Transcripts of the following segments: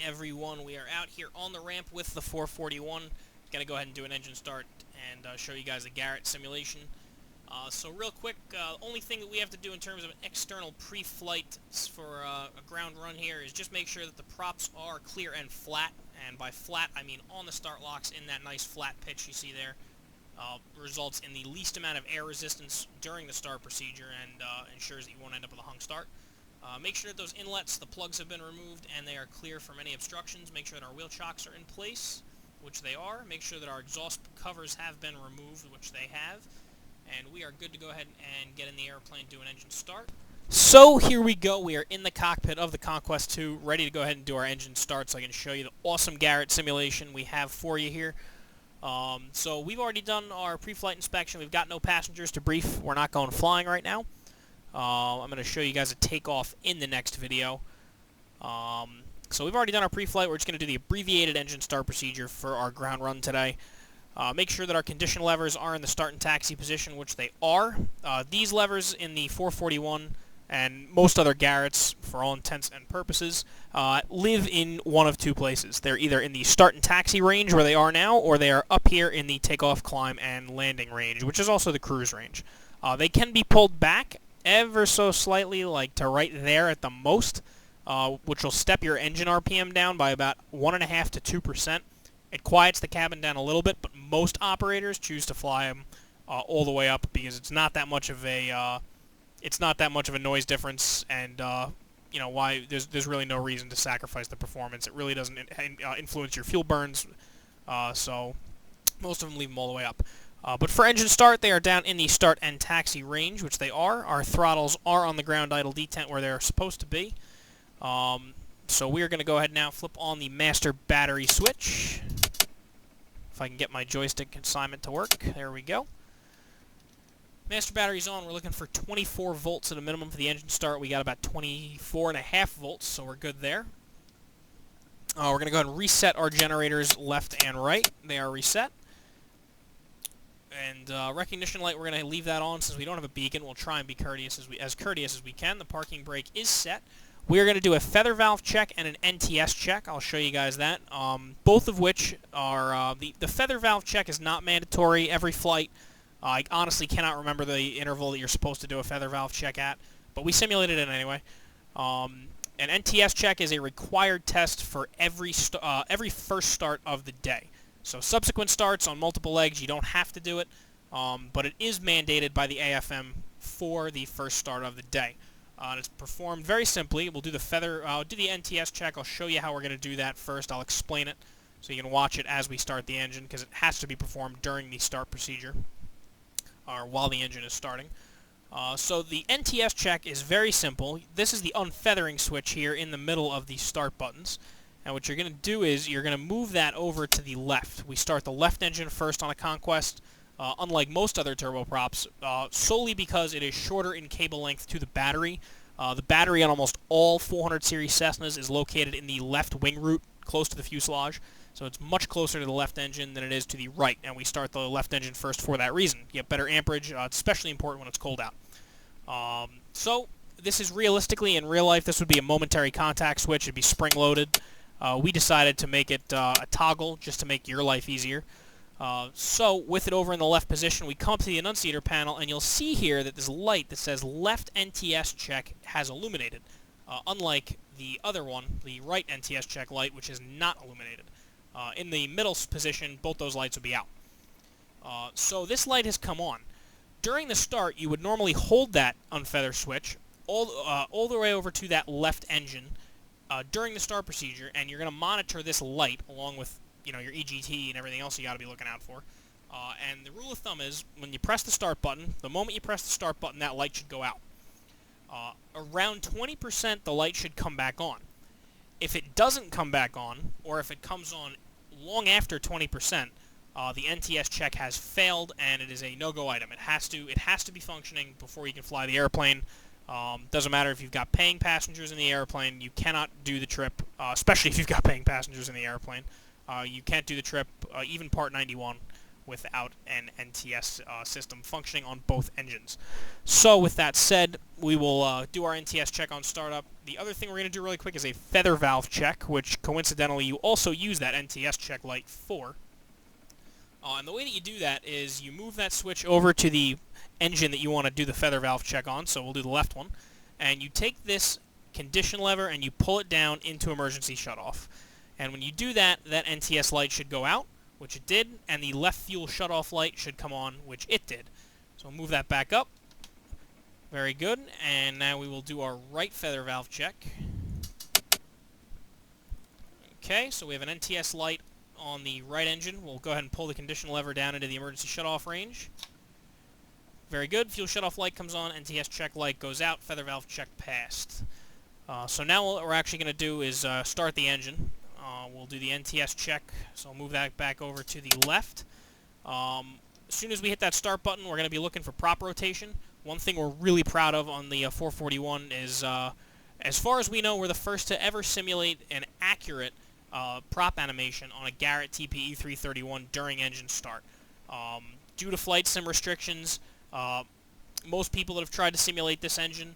everyone. We are out here on the ramp with the 441. Gonna go ahead and do an engine start and show you guys the Garrett simulation. So real quick, only thing that we have to do in terms of an external pre-flight for a ground run here is just make sure that the props are clear and flat. And by flat, I mean on the start locks in that nice flat pitch you see there. Results in the least amount of air resistance during the start procedure and ensures that you won't end up with a hung start. Make sure that those inlets, the plugs have been removed and they are clear from any obstructions. Make sure that our wheel chocks are in place, which they are. Make sure that our exhaust covers have been removed, which they have. And we are good to go ahead and get in the airplane, do an engine start. So here we go. We are in the cockpit of the Conquest II, ready to go ahead and do our engine start so I can show you the awesome Garrett simulation we have for you here. So we've already done our pre-flight inspection. We've got no passengers to brief. We're not going flying right now. I'm going to show you guys a takeoff in the next video. So we've already done our pre-flight. We're just going to do the abbreviated engine start procedure for our ground run today. Make sure that our condition levers are in the start and taxi position, which they are. These levers in the 441 and most other Garretts, for all intents and purposes, live in one of two places. They're either in the start and taxi range, where they are now, or they are up here in the takeoff, climb, and landing range, which is also the cruise range. They can be pulled back ever so slightly, like to right there at the most, which will step your engine RPM down by about 1.5 to 2%. It quiets the cabin down a little bit, but most operators choose to fly them all the way up because it's not that much of a noise difference, and you know why there's really no reason to sacrifice the performance. It really doesn't influence your fuel burns, so most of them leave them all the way up. But for engine start, they are down in the start and taxi range, which they are. Our throttles are on the ground idle detent where they're supposed to be. So we are going to go ahead now, flip on the master battery switch. If I can get my joystick consignment to work. There we go. Master battery's on. We're looking for 24 volts at a minimum for the engine start. We got about 24.5 volts, so we're good there. We're going to go ahead and reset our generators left and right. They are reset. And recognition light, we're going to leave that on since we don't have a beacon. We'll try and be courteous as we can. The parking brake is set. We are going to do a feather valve check and an NTS check. I'll show you guys that. Both of which are the feather valve check is not mandatory every flight. I honestly cannot remember the interval that you're supposed to do a feather valve check at, but we simulated it anyway. An NTS check is a required test for every first start of the day. So subsequent starts on multiple legs, you don't have to do it, but it is mandated by the AFM for the first start of the day. It's performed very simply. We'll do the NTS check. I'll show you how we're going to do that first. I'll explain it so you can watch it as we start the engine because it has to be performed during the start procedure or while the engine is starting. So the NTS check is very simple. This is the unfeathering switch here in the middle of the start buttons. And what you're going to do is you're going to move that over to the left. We start the left engine first on a Conquest, unlike most other turboprops, solely because it is shorter in cable length to the battery. The battery on almost all 400 series Cessnas is located in the left wing root, close to the fuselage. So it's much closer to the left engine than it is to the right, and we start the left engine first for that reason. You get better amperage. It's especially important when it's cold out. So this is realistically, in real life, this would be a momentary contact switch. It'd be spring-loaded. We decided to make it a toggle just to make your life easier. So with it over in the left position, we come up to the annunciator panel, and you'll see here that this light that says left NTS check has illuminated, unlike the other one, the right NTS check light, which is not illuminated. In the middle position, both those lights would be out. So this light has come on. During the start, you would normally hold that unfeather switch all the way over to that left engine during the start procedure, and you're going to monitor this light along with your EGT and everything else you got to be looking out for. And the rule of thumb is when you press the start button, the moment you press the start button, that light should go out. Around 20%, the light should come back on. If it doesn't come back on, or if it comes on long after 20%, the NTS check has failed, and it is a no-go item. It has to be functioning before you can fly the airplane. Doesn't matter if you've got paying passengers in the airplane. You cannot do the trip, especially if you've got paying passengers in the airplane. You can't do the trip, even Part 91, without an NTS system functioning on both engines. So with that said, we will do our NTS check on startup. The other thing we're going to do really quick is a feather valve check, which coincidentally you also use that NTS check light for. And the way that you do that is you move that switch over to the engine that you want to do the feather valve check on, so we'll do the left one, and you take this condition lever and you pull it down into emergency shutoff. And when you do that, that NTS light should go out, which it did, and the left fuel shutoff light should come on, which it did. So move that back up. Very good, and now we will do our right feather valve check. Okay, so we have an NTS light on the right engine. We'll go ahead and pull the condition lever down into the emergency shutoff range. Very good. Fuel shutoff light comes on. NTS check light goes out. Feather valve check passed. So now what we're actually going to do is start the engine. We'll do the NTS check. So I'll move that back over to the left. As soon as we hit that start button, we're going to be looking for prop rotation. One thing we're really proud of on the 441 is, as far as we know, we're the first to ever simulate an accurate prop animation on a Garrett TPE-331 during engine start. Due to flight sim restrictions, most people that have tried to simulate this engine,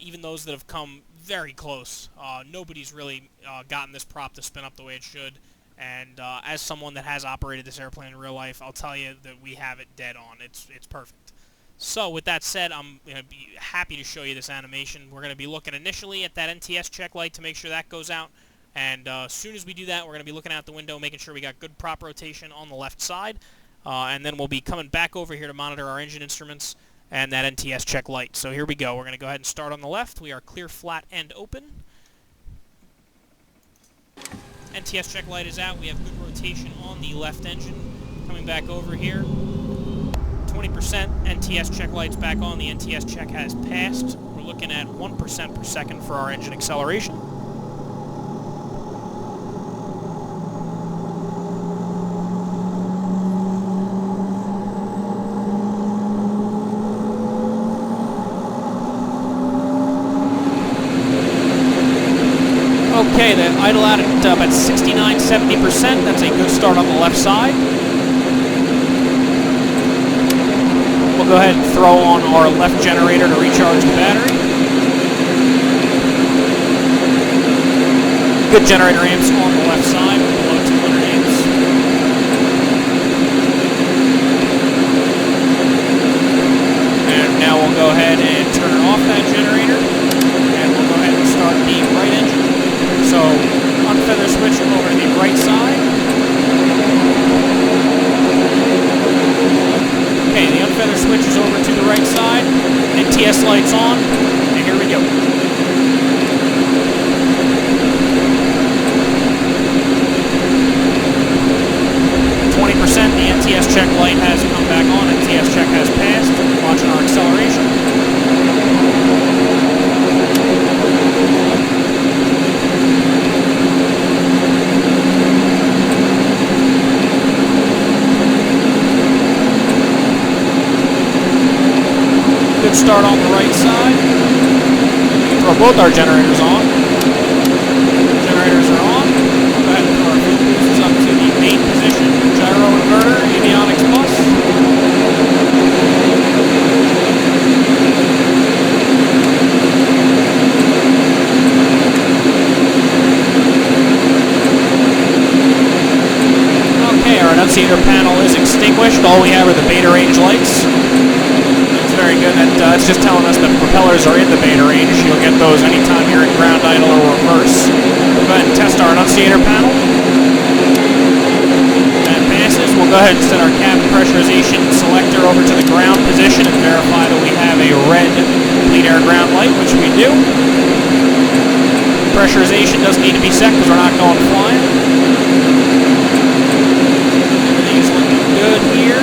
even those that have come very close, nobody's really gotten this prop to spin up the way it should. And as someone that has operated this airplane in real life, I'll tell you that we have it dead on. It's perfect. So with that said, I'm going to be happy to show you this animation. We're going to be looking initially at that NTS check light to make sure that goes out. And as soon as we do that, we're going to be looking out the window, making sure we got good prop rotation on the left side. And then we'll be coming back over here to monitor our engine instruments and that NTS check light. So here we go. We're going to go ahead and start on the left. We are clear, flat, and open. NTS check light is out. We have good rotation on the left engine. Coming back over here. 20% NTS check light's back on. The NTS check has passed. We're looking at 1% per second for our engine acceleration. Okay, the idle out at about 69–70%. That's a good start on the left side. We'll go ahead and throw on our left generator to recharge the battery. Good generator amps on the left side, below 200 amps. And now we'll go ahead and turn off that generator. And we'll go ahead and start the right engine. So, unfeather switch over to the right side. Okay, the unfeather switch is over to the right side. NTS lights on, and here we go. The NTS check light has come back on. NTS check has passed. Watching our acceleration. Good start on the right side. We can throw both our generators on. Generators are on. We'll go ahead and throw our fuel boosters up to the main position. Gyro inverter, avionics bus. Okay, our annunciator panel is extinguished. All we have are the beta range lights. Very good. That's just telling us that propellers are in the beta range. You'll get those anytime you're in ground idle or reverse. We'll go ahead and test our annunciator panel. That passes. We'll go ahead and set our cabin pressurization selector over to the ground position and verify that we have a red bleed air ground light, which we do. Pressurization doesn't need to be set because we're not going flying. Everything's looking good here.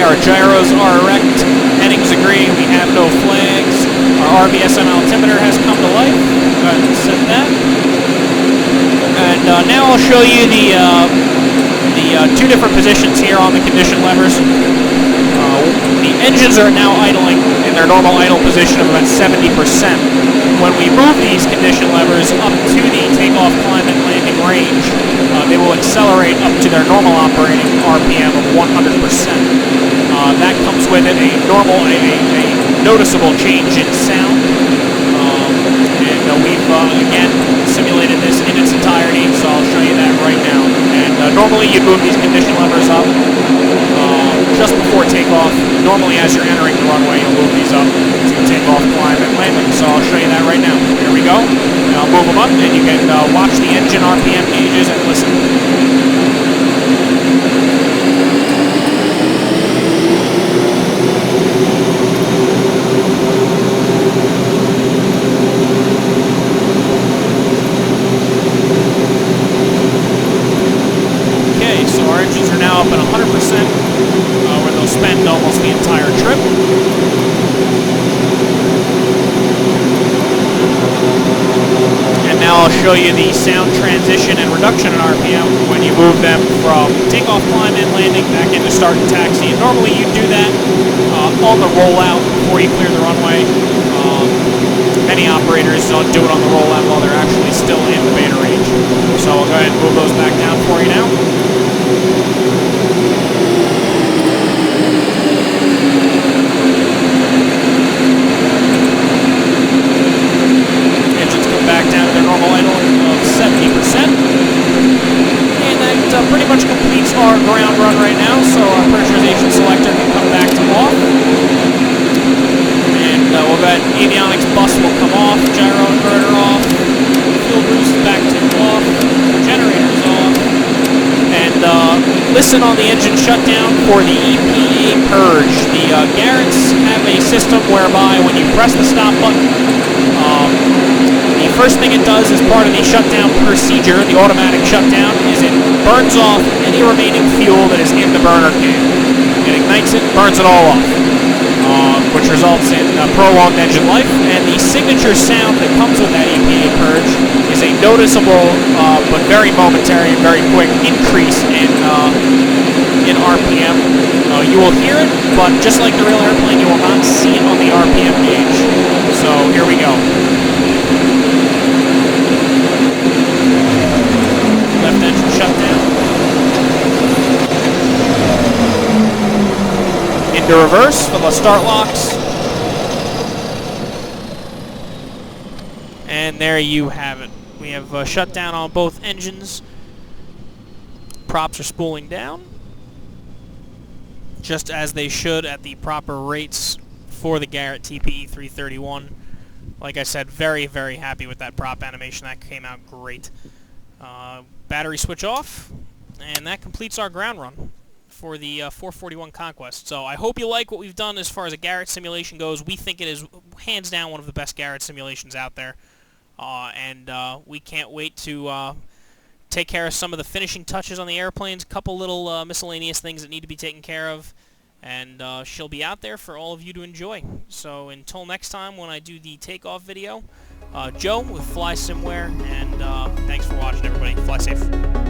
Our gyros are erect, headings agree, we have no flags. Our RVSM altimeter has come to life. Go ahead and set that. And now I'll show you the two different positions here on the condition levers. The engines are now idling in their normal idle position of about 70%. When we move these condition levers up to the takeoff, climb, and landing range, they will accelerate up to their normal operating RPM of 100%. That comes with it a noticeable change in sound. And we've, again, simulated this in its entirety, so I'll show you that right now. And normally you'd move these condition levers up just before takeoff. Normally as you're entering the runway, you'll move these up to takeoff, climb, and landing. So I'll show you that right now. Here we go. And I'll move them up, and you can watch the engine RPM gauges and listen. Up at 100%, where they'll spend almost the entire trip. And now I'll show you the sound transition and reduction in RPM when you move them from takeoff, climb, and landing back into start and taxi. And normally you do that on the rollout before you clear the runway. Many operators don't do it on the rollout while they're actually still in the beta range. So I'll go ahead and move those back down for you now. Engines come back down to their normal idling of 70%. And that pretty much completes our ground run right now, so our pressurization selector can come back to off. And we'll go ahead, avionics bus will come off, gyro inverter off, fuel boost back to off, generators off. And listen on the engine shutdown for the EPA purge. The Garretts have a system whereby when you press the stop button, the first thing it does as part of the shutdown procedure, the automatic shutdown, is it burns off any remaining fuel that is in the burner can. It ignites it, burns it all off, which results in prolonged engine life. And the signature sound that comes with that EPA purge is a noticeable but very momentary and very quick increase in RPM. You will hear it, but just like the real airplane, you will not see it on the RPM gauge. So here we go. Left engine shut down. Into reverse for the start locks. And there you have it. We have shut down on both engines. Props are spooling down, just as they should at the proper rates for the Garrett TPE-331. Like I said, very, very happy with that prop animation. That came out great. Battery switch off, and that completes our ground run for the 441 Conquest. So I hope you like what we've done as far as a Garrett simulation goes. We think it is hands down one of the best Garrett simulations out there. And we can't wait to take care of some of the finishing touches on the airplanes, a couple little miscellaneous things that need to be taken care of, and she'll be out there for all of you to enjoy. So until next time when I do the takeoff video, Joe with Flysimware, and thanks for watching, everybody. Fly safe.